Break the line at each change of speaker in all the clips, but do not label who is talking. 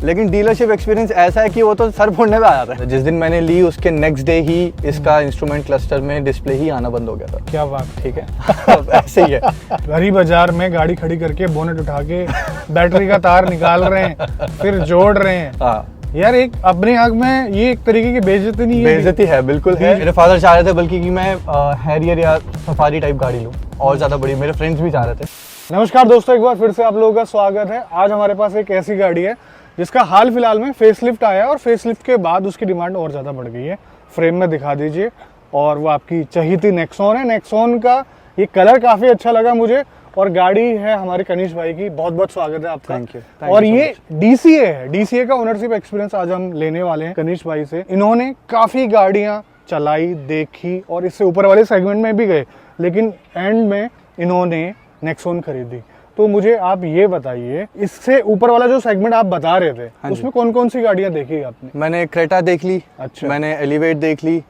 लेकिन dealership experience ऐसा है कि वो तो सर फोड़ने पे आ जाता है। जिस दिन मैंने ली उसके नेक्स्ट डे ही इसका इंस्ट्रूमेंट क्लस्टर में डिस्प्ले ही आना बंद हो गया था।
क्या बात,
ठीक है। ऐसे ही है।
गरीब बाजार में गाड़ी खड़ी करके बोनेट उठा के बैटरी का तार निकाल रहे हैं, फिर जोड़ रहे हैं।
हाँ
यार एक अपने आग में ये एक तरीके की बेइज्जती नहीं है?
बेइज्जती है, बिल्कुल है। मेरे फादर चाह रहे थे बल्कि कि मैं हैरियर या सफारी टाइप गाड़ी लूँ और ज्यादा बड़ी। मेरे फ्रेंड्स भी चाह रहे थे।
नमस्कार दोस्तों, एक बार फिर से आप लोगों का स्वागत है। आज हमारे पास एक ऐसी गाड़ी है जिसका हाल फिलहाल में फेसलिफ्ट आया है और फेसलिफ्ट के बाद उसकी डिमांड और ज़्यादा बढ़ गई है। फ्रेम में दिखा दीजिए। और वो आपकी चहीती नेक्सॉन है। नेक्सॉन का ये कलर काफ़ी अच्छा लगा मुझे और गाड़ी है हमारे कनिष्क भाई की। बहुत बहुत स्वागत है आपका।
Thank you.
और ये डीसीए है। डीसीए का ओनरशिप एक्सपीरियंस आज हम लेने वाले हैं कनिष्क भाई से। इन्होंने काफ़ी गाड़ियाँ चलाई, देखी और इससे ऊपर वाले सेगमेंट में भी गए, लेकिन एंड में इन्होंने नेक्सॉन खरीदी। तो मुझे आप ये बताइए, इससे ऊपर वाला जो सेगमेंट आप बता रहे थे, उसमें कौन कौन सी गाड़ियां देखी आपने?
मैंने क्रेटा देख ली।
अच्छा।
मैंने एलिवेट देख ली।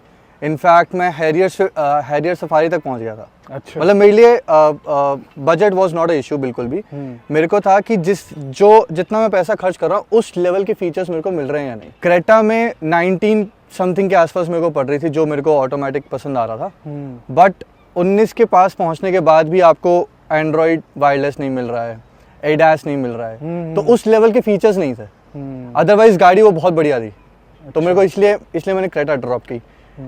इनफैक्ट मैं हैरियर सफारी तक पहुंच गया था।
अच्छा।
मतलब मेरे लिए budget was not a issue बिल्कुल भी। मेरे को था कि जितना मैं पैसा खर्च कर रहा हूँ उस लेवल के फीचर्स मेरे को मिल रहे हैं या नहीं। क्रेटा में 19 समथिंग के आसपास मेरे को पड़ रही थी, जो मेरे को ऑटोमेटिक पसंद आ रहा था। बट 19 के पास पहुंचने के बाद भी आपको एंड्रॉइड वायरलेस नहीं मिल रहा है, एडास नहीं मिल रहा है, तो उस लेवल के फीचर्स नहीं थे। अदरवाइज गाड़ी वो बहुत बढ़िया थी। अच्छा। तो मेरे को इसलिए मैंने क्रेटा ड्रॉप की।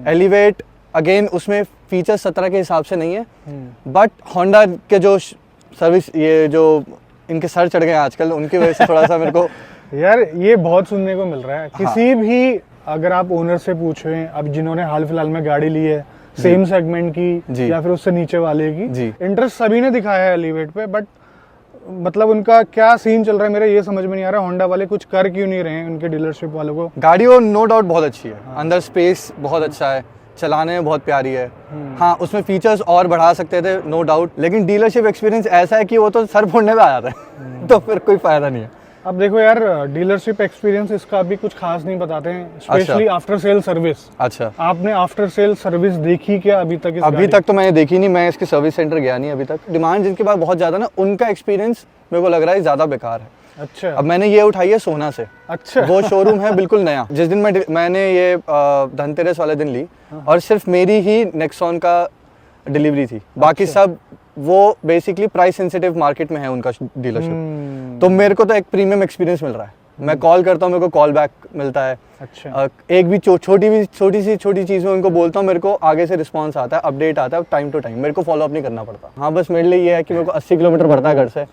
एलिवेट अगेन उसमें फीचर्स 17 के हिसाब से नहीं है, बट होंडा के जो सर्विस, ये जो इनके सर चढ़ गए आजकल, उनकी वजह से थोड़ा सा मेरे को
यार ये बहुत सुनने को मिल रहा है। किसी भी अगर आप ओनर से पूछें, अब जिन्होंने हाल फिलहाल में गाड़ी ली है सेम सेगमेंट की या फिर उससे नीचे वाले की, इंटरेस्ट सभी ने दिखाया है एलिवेट पे, बट मतलब उनका क्या सीन चल रहा है मेरे ये समझ में नहीं आ रहा। होंडा वाले कुछ कर क्यों नहीं रहे हैं उनके डीलरशिप वालों को?
गाड़ी वो नो डाउट बहुत अच्छी है। अंदर स्पेस बहुत अच्छा है, चलाने में बहुत प्यारी है। हाँ, उसमें फीचर्स और बढ़ा सकते थे नो डाउट, लेकिन डीलरशिप एक्सपीरियंस ऐसा है कि वो तो सर फोड़ने पे आ जाता है। तो फिर कोई फायदा नहीं है।
अब देखो यार, डीलरशिप एक्सपीरियंस इसका भी कुछ खास नहीं बताते हैं, स्पेशली आफ्टर सेल सर्विस।
अच्छा,
आपने आफ्टर सेल सर्विस देखी क्या अभी तक?
अभी तक तो मैंने देखी नहीं, मैं इसके सर्विस सेंटर गया नहीं अभी तक। डिमांड जिनके पास बहुत ज्यादा ना, उनका एक्सपीरियंस मेरे को लग रहा है ज्यादा बेकार है।
अच्छा।
अब मैंने ये उठाई है सोना से। अच्छा। वो शोरूम है बिल्कुल नया। जिस दिन मैंने ये धनतेरस वाले दिन ली और सिर्फ मेरी ही नेक्सॉन का डिलीवरी थी। बाकी सब वो बेसिकली प्राइस सेंसिटिव मार्केट में है उनका डीलरशिप। तो मेरे को तो एक प्रीमियम एक्सपीरियंस मिल रहा है। मैं कॉल करता हूँ, मेरे को कॉल बैक मिलता है। अच्छा। एक भी छोटी चीज में उनको बोलता हूँ, मेरे को आगे से रिस्पांस आता है, अपडेट आता है टाइम टू टाइम। मेरे को फॉलो अप नहीं करना पड़ता। हाँ, बस मेरे लिए ये है कि मेरे को 80 किलोमीटर पड़ता है घर से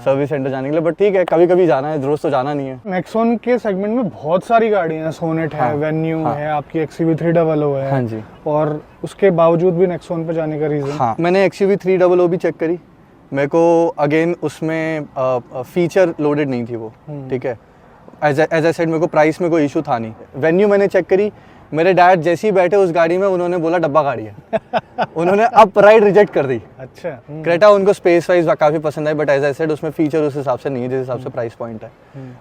सर्विस सेंटर जाने के लिए, बट ठीक है, कभी कभी जाना है, रोज तो जाना नहीं है।
नेक्सॉन के सेगमेंट में बहुत सारी गाड़ियां हैं। सोनेट है, वेन्यू है, आपकी XUV300 है।
हाँ जी।
और उसके बावजूद भी नेक्सॉन पे जाने का रीजन?
हाँ, मैंने XUV300 भी चेक करी। मेरे को अगेन उसमें फीचर लोडेड नहीं थी वो। ठीक है, एज आई सेड, मेरे को प्राइस में कोई इशू था नहीं। वेन्यू मैंने चेक करी। मेरे डैड जैसे ही बैठे उस गाड़ी में, उन्होंने बोला डब्बा गाड़ी है। उन्होंने अप राइट रिजेक्ट कर दी। अच्छा। क्रेटा उनको स्पेस वाइज काफी पसंद आई, बट एज आई सेड उसमें फीचर उस हिसाब से नहीं है जिस हिसाब से प्राइस पॉइंट है।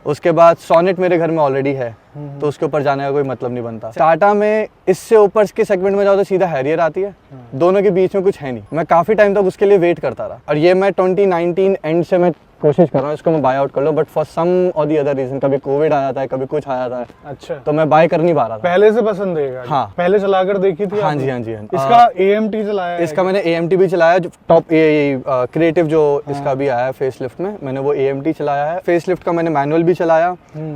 उसके बाद सोनेट मेरे घर में ऑलरेडी है, तो उसके ऊपर जाने का कोई मतलब नहीं बनता। टाटा में इससे ऊपर के सेगमेंट में जाओ तो सीधा हैरियर आती है। दोनों के बीच में कुछ है नहीं। मैं काफी टाइम तक उसके लिए वेट करता रहा और ये मैं 2019 एंड से मैं कोशिश कर रहा हूँ इसको मैं बाय आउट कर लूँ, बट फॉर सम और दी अदर रीजन, कभी कोविड आ जाता है, कभी कुछ आ जाता है। अच्छा। तो मैं बाय कर नहीं पा रहा था।
पहले से पसंद है? हाँ, पहले चलाकर देखी थी?
हाँ जी, हाँ जी।
इसका AMT चलाया है?
इसका मैंने AMT भी चलाया। जो टॉप क्रिएटिव जो इसका भी आया है फेसलिफ्ट में, मैंने वो AMT चलाया है। फेसलिफ्ट का मैंने मैनुअल भी चलाया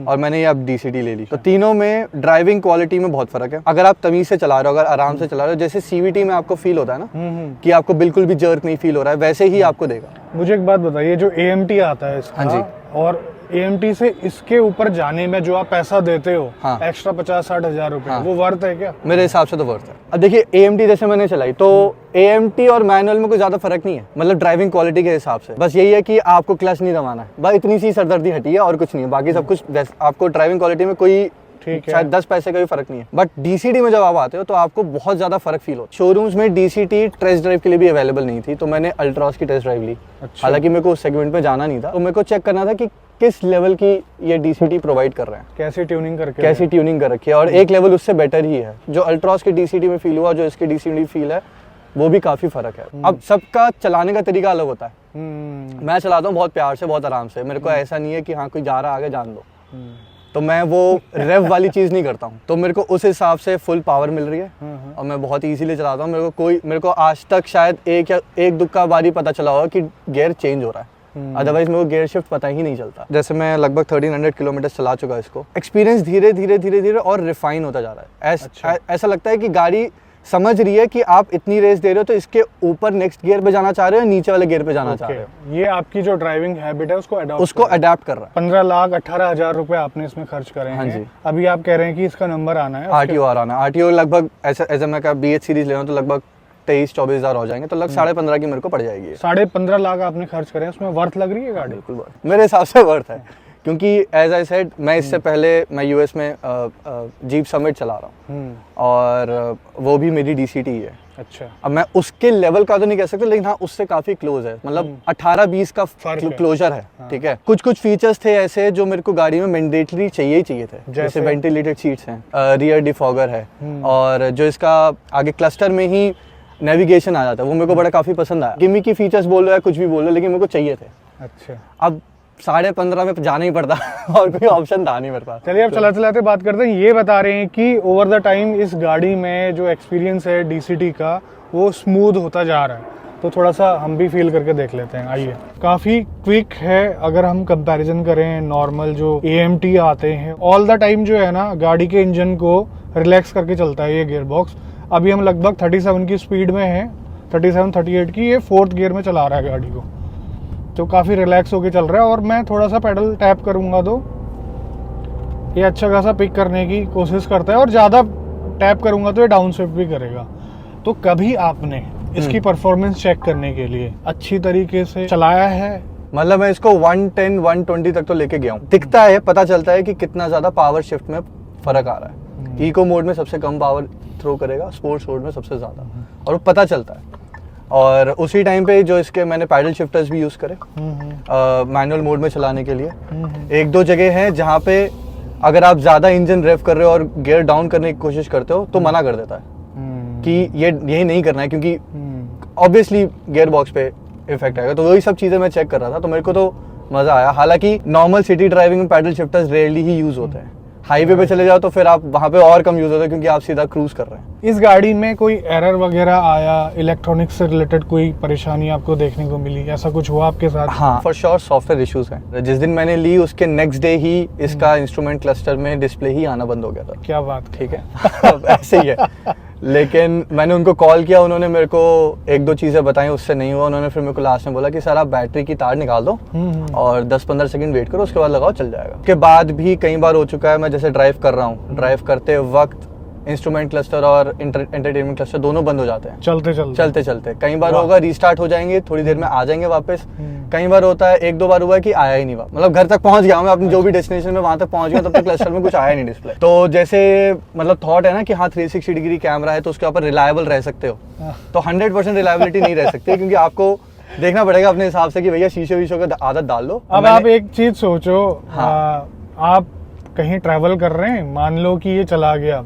और मैंने ये अब DCT ले ली। तो तीनों में ड्राइविंग क्वालिटी में बहुत फर्क है। अगर आप तमीज से चला रहे हो, अगर आराम से चला रहे हो, जैसे CVT में आपको फील होता है ना कि आपको बिल्कुल भी जर्क नहीं फील हो रहा है, वैसे ही आपको देगा।
मुझे एक बात बताइए, जो AMT आता है इसका, हाँ जी, और AMT से इसके ऊपर जाने में जो आप पैसा देते हो, हाँ, एक्स्ट्रा 50-60 हज़ार रुपए, हाँ, वो वर्थ है क्या? मेरे हिसाब से तो वर्थ है। अब देखिए, AMT जैसे मैंने चलाई तो AMT और मैनुअल में कोई ज्यादा फर्क नहीं है, मतलब ड्राइविंग क्वालिटी के हिसाब से। बस यही है कि आपको क्लच नहीं दबाना है, बस इतनी सी सरदर्दी हटी है और कुछ नहीं है। बाकी सब कुछ आपको ड्राइविंग क्वालिटी में कोई शायद 10 पैसे का भी फर्क नहीं है। बट DCT में जब आप आते हो तो आपको बहुत ज्यादा फर्क फील होता है। शोरूम्स में DCT टेस्ट ड्राइव के लिए भी अवेलेबल नहीं थी, तो मैंने अल्ट्रॉस की टेस्ट ड्राइव ली। अच्छा। हालांकि मेरे को उस सेगमेंट में जाना नहीं था, तो मेरे को चेक करना था कि किस लेवल की ये DCT प्रोवाइड कर रहे हैं, कैसी ट्यूनिंग कर रखी है। और एक लेवल उससे बेटर ही है। जो अल्ट्रॉस के DCT में फील हुआ, जो इसके DCT फील है, वो भी काफी फर्क है। अब सबका चलाने का तरीका अलग होता है। मैं चलाता हूँ बहुत प्यार से, बहुत आराम से। मेरे को ऐसा नहीं है कि हाँ कोई जा रहा आगे जान दो।
तो मैं वो रेव वाली चीज़ नहीं करता हूँ, तो मेरे को उस हिसाब से फुल पावर मिल रही है और मैं बहुत इजीली चलाता हूँ। मेरे को आज तक शायद एक दुक्का बारी पता चला होगा कि गियर चेंज हो रहा है, अदरवाइज मेरे को गियर शिफ्ट पता ही नहीं चलता। जैसे मैं लगभग 1300 किलोमीटर चला चुका इसको, एक्सपीरियंस धीरे धीरे और रिफाइन होता जा रहा है। ऐसा लगता है कि गाड़ी समझ रही है कि आप इतनी रेस दे रहे हो तो इसके ऊपर नेक्स्ट गियर पे जाना चाह रहे हो, नीचे वाले गियर पे जाना चाह रहे हो।
ये आपकी जो ड्राइविंग हैबिट है
उसको अडेप्ट कर रहा है।
15,18,000 रुपए आपने इसमें खर्च करे हैं।
हाँ जी।
अभी आप कह रहे हैं कि इसका नंबर आना है,
आरटीओ आना है। आरटीओ लगभग ऐसे मैं क्या BH सीरीज ले रहा हूँ तो लगभग 23-24 हज़ार हो जाएंगे, तो लगभग 15.5 की मेरे को पड़ जाएगी।
15.5 लाख आपने खर्च करे, उसमें वर्थ लग रही है गाड़ी?
बिल्कुल वर्थ, मेरे हिसाब से वर्थ है, क्योंकि एज आई सेड मैं इससे पहले मैं यूएस में जीप समिट चला रहा हूँ और वो भी मेरी DCT है।
अच्छा।
अब मैं उसके लेवल का तो नहीं कह सकता, लेकिन हाँ उससे काफी क्लोज है, मतलब 18-20 का क्लोजर है। ठीक है, कुछ फीचर्स थे ऐसे जो मेरे को गाड़ी में मैंडेटरी चाहिए थे, जैसे वेंटिलेटेड सीट्स हैं, रियर डिफॉगर है, और जो इसका आगे क्लस्टर में ही नेविगेशन आ जाता है, वो मेरे को बड़ा काफी पसंद आया। गिमी की फीचर्स बोलो या कुछ भी बोलो, लेकिन मेरे को चाहिए थे।
अच्छा।
अब 15.5 में जाना ही पड़ता और कोई ऑप्शन था नहीं मेरे पास।
चलिए अब चलाते चलाते बात करते हैं। ये बता रहे हैं कि ओवर द टाइम इस गाड़ी में जो एक्सपीरियंस है DCT का वो स्मूथ होता जा रहा है, तो थोड़ा सा हम भी फील करके देख लेते हैं। आइए। काफ़ी क्विक है अगर हम कंपैरिजन करें नॉर्मल जो AMT आते हैं। ऑल द टाइम जो है ना गाड़ी के इंजन को रिलैक्स करके चलता है ये गियर बॉक्स। अभी हम लगभग 37 की स्पीड में हैं, 37-38 की। ये 4th गियर में चला रहा है गाड़ी को, तो काफ़ी रिलैक्स होके चल रहा है। और मैं थोड़ा सा पेडल टैप करूँगा तो ये अच्छा खासा पिक करने की कोशिश करता है, और ज़्यादा टैप करूँगा तो ये डाउन स्विफ्ट भी करेगा। तो कभी आपने इसकी परफॉर्मेंस चेक करने के लिए अच्छी तरीके से चलाया है?
मतलब मैं इसको 110-120 तक तो लेके गया हूँ। दिखता है, पता चलता है कि कितना ज़्यादा पावर शिफ्ट में फ़र्क आ रहा है। इको मोड में सबसे कम पावर थ्रो करेगा, स्पोर्ट्स मोड में सबसे ज़्यादा, और वो पता चलता है। और उसी टाइम पे जो इसके मैंने पैडल शिफ्टर्स भी यूज़ करे मैनुअल मोड में चलाने के लिए। 1-2 जगह हैं जहाँ पे अगर आप ज़्यादा इंजन रेव कर रहे हो और गियर डाउन करने की कोशिश करते हो तो मना कर देता है कि यही नहीं करना है, क्योंकि ऑब्वियसली गियर बॉक्स पे इफेक्ट आएगा। तो वही सब चीज़ें मैं चेक कर रहा था, तो मेरे को तो मज़ा आया। हालांकि नॉर्मल सिटी ड्राइविंग में पैडल शिफ्टर्स रेयरली ही यूज़ होते हैं, हाईवे पे चले जाओ तो फिर आप वहाँ पे और कम यूज़ होता है, क्योंकि आप सीधा क्रूज कर रहे हैं।
इस गाड़ी में कोई एरर वगैरह आया, इलेक्ट्रॉनिक्स से रिलेटेड कोई परेशानी आपको देखने को मिली, ऐसा कुछ हुआ आपके साथ?
हाँ, फॉर श्योर सॉफ्टवेयर इश्यूज हैं। जिस दिन मैंने ली उसके नेक्स्ट डे ही इसका इंस्ट्रूमेंट क्लस्टर में डिस्प्ले ही आना बंद हो गया था।
क्या बात। ठीक
है ऐसे ही है। लेकिन मैंने उनको कॉल किया, उन्होंने मेरे को 1-2 चीज़ें बताई, उससे नहीं हुआ। उन्होंने फिर मेरे को लास्ट में बोला कि सर आप बैटरी की तार निकाल दो और 10-15 सेकंड वेट करो, उसके बाद लगाओ, चल जाएगा। उसके बाद भी कई बार हो चुका है, मैं जैसे ड्राइव कर रहा हूँ, ड्राइव करते वक्त इंस्ट्रूमेंट क्लस्टर और एंटरटेनमेंट क्लस्टर दोनों बंद हो जाते हैं चलते चलते। कई बार होगा रिस्टार्ट हो जाएंगे, थोड़ी देर में आ जाएंगे वापस। कई बार होता है, 1-2 बार हुआ है कि आया ही नहीं वापस, मतलब घर तक पहुंच गया मैं अपनी जो भी डेस्टिनेशन में, वहां तक पहुंच गया, तब तक क्लस्टर में कुछ आया नहीं डिस्प्ले। तो जैसे मतलब थॉट है ना कि हाँ 360 डिग्री कैमरा है तो उसके ऊपर रिलायबल रह सकते हो, तो 100% रिलायबिलिटी नहीं रह सकती, क्योंकि आपको देखना पड़ेगा अपने हिसाब से कि भैया शीशे वीशों का आदत डाल लो।
अब आप एक चीज सोचो, आप कहीं ट्रैवल कर रहे हैं, मान लो कि ये चला गया,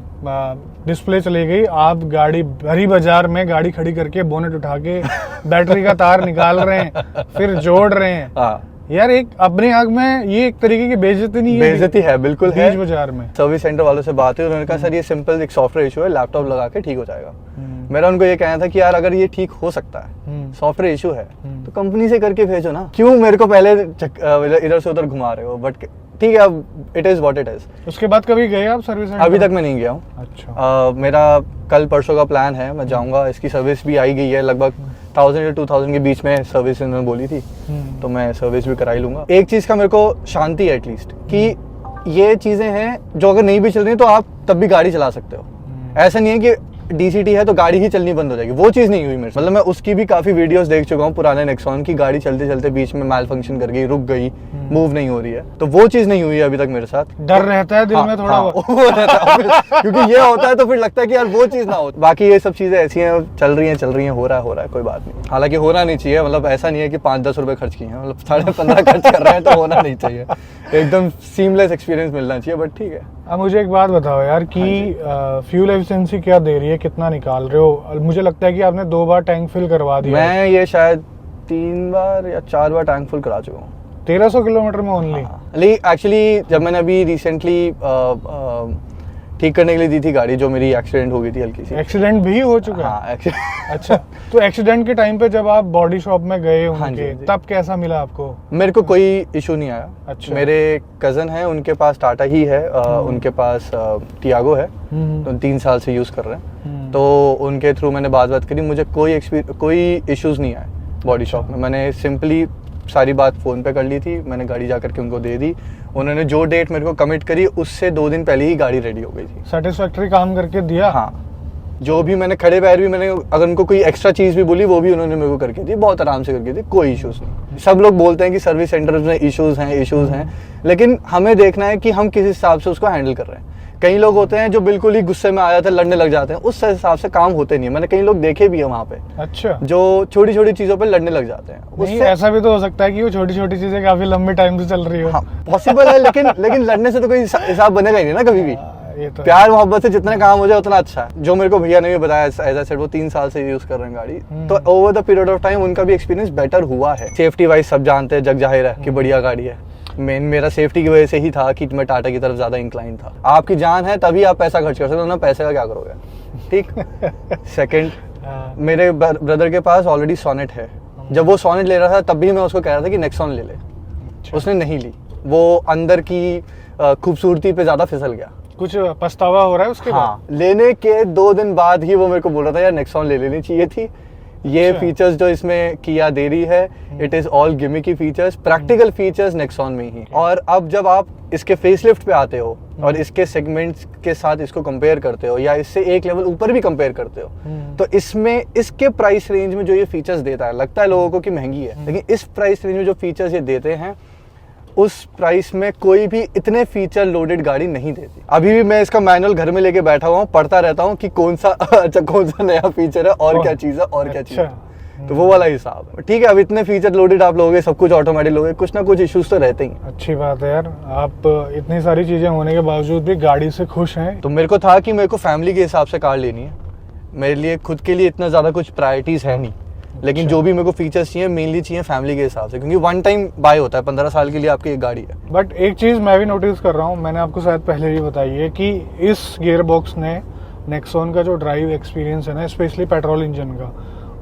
डिस्प्ले चली गई, आप गाड़ी भरी बाजार में गाड़ी खड़ी करके बोनेट उठा के बैटरी का तार निकाल रहे हैं, फिर जोड़ रहे हैं। यार एक अपने आग में ये एक तरीके की बेइज्जती नहीं है?
बेइज्जती है, बिल्कुल है।
बीच बाजार में
सर्विस सेंटर वालों से बात हुई, उन्होंने कहा सर ये सिंपल एक सॉफ्टवेयर इशू है, लैपटॉप लगा के ठीक हो जाएगा। मेरा उनको ये कहना था कि यार अगर ये ठीक हो सकता है, सॉफ्टवेयर इशू है, तो कंपनी से करके भेजो ना, क्यों मेरे को पहले इधर से उधर घुमा रहे हो। बट ठीक है, अब it is what it is.
उसके बाद कभी गए आप सर्विस सेंटर?
अभी तक मैं नहीं गया हूँ।
अच्छा।
मेरा कल परसों का प्लान है, मैं जाऊंगा। इसकी सर्विस भी आई गई है, लगभग 1000 या 2000 के बीच में सर्विस इन्होंने बोली थी, तो मैं सर्विस भी कराई लूंगा। एक चीज का मेरे को शांति है एटलीस्ट, कि ये चीजें हैं जो अगर नहीं भी चल रही तो आप तब भी गाड़ी चला सकते हो। ऐसा नहीं है कि DCT है तो गाड़ी ही चलनी बंद हो जाएगी, वो चीज़ नहीं हुई मेरे। मतलब मैं उसकी भी काफ़ी वीडियोस देख चुका हूँ, पुराने नेक्सॉन की गाड़ी चलते चलते बीच में मैल फंक्शन कर गई, रुक गई, मूव नहीं हो रही है, तो वो चीज़ नहीं हुई है अभी तक मेरे साथ।
डर रहता है दिल में थोड़ा।
वो रहता है क्योंकि ये होता है तो फिर लगता है कि यार वो चीज़ ना हो। बाकी ये सब चीज़ें ऐसी हैं, चल रही हैं, हो रहा है, कोई बात नहीं। हालांकि होना नहीं चाहिए, मतलब ऐसा नहीं है कि 5-10 रुपए खर्च किए हैं, मतलब 15.5 खर्च कर रहे हैं तो होना नहीं चाहिए। एकदम सीमलेस एक्सपीरियंस मिलना चाहिए, बट ठीक है।
अब मुझे एक बात बताओ यार कि फ्यूल एफिशिएंसी क्या दे रही है, कितना निकाल रहे हो? मुझे लगता है कि आपने 2 बार टैंक फिल करवा दिया।
मैं ये शायद 3 बार या 4 बार टैंक फुल करा चुका हूँ।
1300 किलोमीटर में ओनली?
लेकिन एक्चुअली जब मैंने अभी रिसेंटली ठीक करने के लिए दी थी गाड़ी, जो मेरी एक्सीडेंट हो गई थी हल्की सी।
एक्सीडेंट भी हो चुका है?
हाँ,
अच्छा, तो एक्सीडेंट के टाइम पे जब आप बॉडी शॉप में गए
हाँ
उनके,
जी।
तब कैसा मिला आपको?
मेरे को कोई इशू नहीं आया।
अच्छा।
मेरे कज़न है, उनके पास टाटा ही है, उनके पास टियागो है, तो 3 साल से यूज़ कर रहे हैं। तो उनके थ्रू मैंने बात करी, मुझे कोई इश्यूज़ नहीं आए बॉडी शॉप में। मैंने सिंपली सारी बात फ़ोन पे कर ली थी, मैंने गाड़ी जा करके उनको दे दी। उन्होंने जो डेट मेरे को कमिट करी उससे 2 दिन पहले ही गाड़ी रेडी हो गई थी।
सेटिस्फैक्टरी काम करके दिया?
हाँ, जो भी मैंने खड़े पैर भी, मैंने अगर उनको कोई एक्स्ट्रा चीज़ भी बोली वो भी उन्होंने मेरे को करके दी, बहुत आराम से करके दी, कोई इश्यूज़ नहीं। सब लोग बोलते हैं कि सर्विस सेंटर में इश्यूज़ हैं, लेकिन हमें देखना है कि हम किस हिसाब से उसको हैंडल कर रहे हैं। कई लोग होते हैं जो बिल्कुल ही गुस्से में आ जाते हैं, लड़ने लग जाते हैं, उस हिसाब से काम होते नहीं है। मैंने कई लोग देखे भी है वहाँ पे। अच्छा। जो छोटी छोटी चीज़ों पे लड़ने लग जाते हैं।
उससे ऐसा भी तो हो सकता है कि वो छोटी छोटी चीजें काफी लंबे टाइम से चल रही हो।
हाँ, पॉसिबल है, लेकिन लड़ने से तो कोई हिसाब बनेगा ही नहीं ना कभी भी।
ये तो
प्यार मोहब्बत से जितना काम हो जाए उतना अच्छा है। जो मेरे को भैया ने भी बताया, एज आई सेड, वो 3 साल से यूज कर रहे हैं गाड़ी, तो over the period of time उनका भी एक्सपीरियंस बेटर हुआ है। सेफ्टी वाइज सब जानते हैं, जग जाहिर है कि बढ़िया गाड़ी है। मेन मेरा सेफ्टी की वजह से ही था कि मैं टाटा की तरफ ज्यादा इंक्लाइन था। आपकी जान है तभी आप पैसा खर्च कर सकते हो ना, पैसे का क्या करोगे, ठीक। सेकंड, मेरे ब्रदर के पास ऑलरेडी सोनेट है। जब वो सोनेट ले रहा था तब भी मैं उसको कह रहा था कि नेक्सॉन ले ले, उसने नहीं ली। वो अंदर की खूबसूरती पे ज्यादा फिसल गया।
कुछ पछतावा हो रहा है उसके?
हाँ, लेने के 2 दिन बाद ही वो मेरे को बोल रहा था यार नेक्सॉन ले लेनी चाहिए थी। ये फीचर्स जो इसमें किया दे रही है, it is all gimmicky features, practical features Nexon में ही। और अब जब आप इसके फेसलिफ्ट पे आते हो और इसके सेगमेंट्स के साथ इसको कंपेयर करते हो या इससे एक लेवल ऊपर भी कंपेयर करते हो, तो इसमें इसके प्राइस रेंज में जो ये फीचर्स देता है, लगता है लोगों को कि महंगी है, लेकिन इस प्राइस रेंज में जो फीचर्स ये देते हैं उस प्राइस में कोई भी इतने फीचर लोडेड गाड़ी नहीं देती। अभी भी मैं इसका मैनुअल घर में लेके बैठा हुआ हूँ, पढ़ता रहता हूँ कि कौन सा नया फीचर है और क्या चीज़ है और क्या चीज़ है, तो वो वाला हिसाब है। ठीक है, अब इतने फीचर लोडेड आप लोगे, सब कुछ ऑटोमेटिक लोगे, कुछ ना कुछ इश्यूज तो रहते ही।
अच्छी बात है यार, आप इतनी सारी चीजें होने के बावजूद भी गाड़ी से खुश हैं।
तो मेरे को था कि मेरे को फैमिली के हिसाब से कार लेनी है, मेरे लिए खुद के लिए इतना ज़्यादा कुछ प्रायोरिटीज़ है नहीं, लेकिन जो भी मेरे को फीचर्स चाहिए मेनली चाहिए फैमिली के हिसाब से, क्योंकि वन टाइम बाय होता है, 15 साल के लिए आपकी एक गाड़ी है।
बट एक चीज़ मैं भी नोटिस कर रहा हूँ, मैंने आपको शायद पहले भी बताई है कि इस गियर बॉक्स ने नेक्सॉन का जो ड्राइव एक्सपीरियंस है ना, स्पेशली पेट्रोल इंजन का,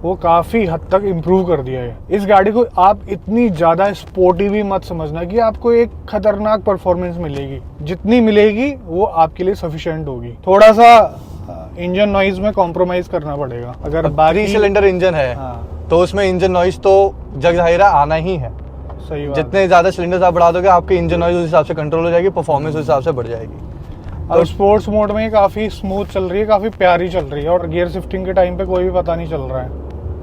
वो काफ़ी हद तक इम्प्रूव कर दिया है। इस गाड़ी को आप इतनी ज़्यादा स्पोर्टी भी मत समझना कि आपको एक खतरनाक परफॉर्मेंस मिलेगी, जितनी मिलेगी वो आपके लिए सफिशिएंट होगी। थोड़ा सा इंजन नॉइज में कॉम्प्रोमाइज करना पड़ेगा। अगर
3 सिलेंडर इंजन है तो उसमें इंजन नॉइज तो जग जाहिरा आना ही है।
सही बात।
जितने ज़्यादा सिलेंडर्स आप बढ़ा दोगे आपकी इंजन नॉइज उस हिसाब से कंट्रोल हो जाएगी, परफॉर्मेंस उस हिसाब से बढ़ जाएगी।
और स्पोर्ट्स मोड में काफ़ी स्मूथ चल रही है, काफ़ी प्यारी चल रही है, और गियर शिफ्टिंग के टाइम पे कोई भी पता नहीं चल रहा है,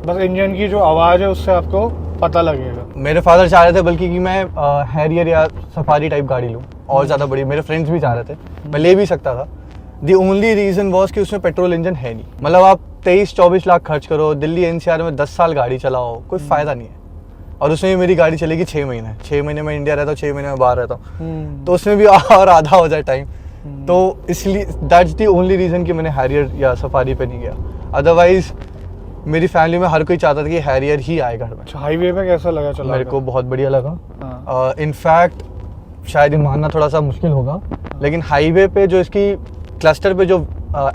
बस इंजन की जो आवाज़ है उससे आपको पता लगेगा।
मेरे फादर चाह रहे थे बल्कि कि मैं हैरियर या सफारी टाइप गाड़ी लूँ और ज़्यादा बड़ी, मेरे फ्रेंड्स भी चाह रहे थे, मैं ले भी सकता था। दी ओनली रीज़न वॉज कि उसमें पेट्रोल इंजन है नहीं। मतलब आप 23-24 लाख खर्च करो, दिल्ली NCR में 10 साल गाड़ी चलाओ, कोई फ़ायदा नहीं है। और उसमें मेरी गाड़ी चलेगी 6 महीने, 6 महीने में इंडिया रहता हूँ, 6 महीने में बाहर रहता हूँ, तो उसमें भी और आधा हो जाए टाइम। तो इसलिए दैट्स दी ओनली रीज़न कि मैंने हैरियर या सफारी पे नहीं गया। अदरवाइज मेरी फैमिली में हर कोई चाहता था कि हैरियर ही आए घर में।
हाईवे पे कैसा लगा चला?
मेरे को बहुत बढ़िया लगा। इनफैक्ट शायद ये मानना थोड़ा सा मुश्किल होगा, लेकिन हाईवे पे जो इसकी क्लस्टर पे जो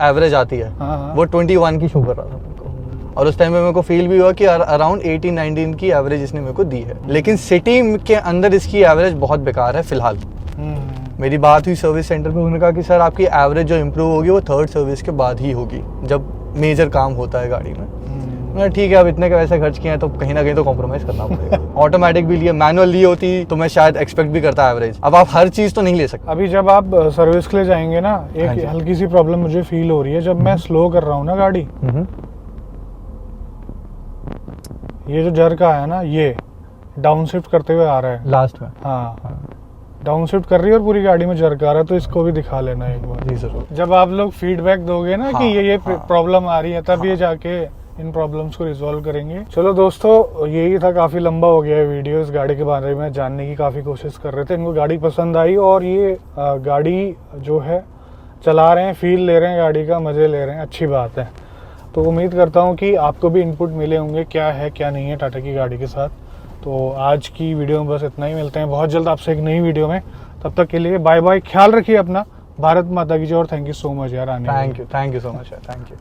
एवरेज आती है वो 21 की शो कर रहा था मेरे को, और उस टाइम में मेरे को फील भी हुआ कि अराउंड 18-19 की एवरेज इसने मेरे को दी है। लेकिन सिटी के अंदर इसकी एवरेज बहुत बेकार है फिलहाल। मेरी बात हुई सर्विस सेंटर पे, उन्होंने कहा कि सर आपकी एवरेज जो इम्प्रूव होगी वो 3rd सर्विस के बाद ही होगी, जब मेजर काम होता है गाड़ी में। ठीक है, अब इतने का वैसे खर्च किया है तो कहीं ना कहीं तो कॉम्प्रोमाइज करना पड़ेगा। ऑटोमेटिक भी लिया, मैनुअल ली होती तो मैं शायद एक्सपेक्ट भी करता एवरेज। अब आप हर चीज़ तो नहीं ले सकते।
अभी जब आप सर्विस के लिए जाएंगे ना, एक हल्की सी प्रॉब्लम मुझे फील हो रही है। जब मैं स्लो कर रहा हूँ ना गाड़ी, ये जो जर्क आया ना, ये डाउन शिफ्ट करते हुए आ रहा है
लास्ट में।
हाँ, डाउन शिफ्ट कर रही है और पूरी गाड़ी में जर्क आ रहा है, तो इसको भी दिखा लेना एक बार।
जी जरूर।
जब आप लोग फीडबैक दोगे ना कि ये प्रॉब्लम आ रही है, तब ये जाके इन प्रॉब्लम्स को रिजॉल्व करेंगे। चलो दोस्तों, यही था, काफ़ी लंबा हो गया है वीडियो। इस गाड़ी के बारे में जानने की काफ़ी कोशिश कर रहे थे, इनको गाड़ी पसंद आई और ये गाड़ी जो है चला रहे हैं, फील ले रहे हैं गाड़ी का, मज़े ले रहे हैं, अच्छी बात है। तो उम्मीद करता हूँ कि आपको भी इनपुट मिले होंगे क्या है क्या नहीं है टाटा की गाड़ी के साथ। तो आज की वीडियो में बस इतना ही, मिलते हैं बहुत जल्द आपसे एक नई वीडियो में। तब तक के लिए बाय बाय, ख्याल रखिए अपना, भारत माता की जय और थैंक यू सो मच यार आने।
थैंक यू सो मच यार, थैंक यू।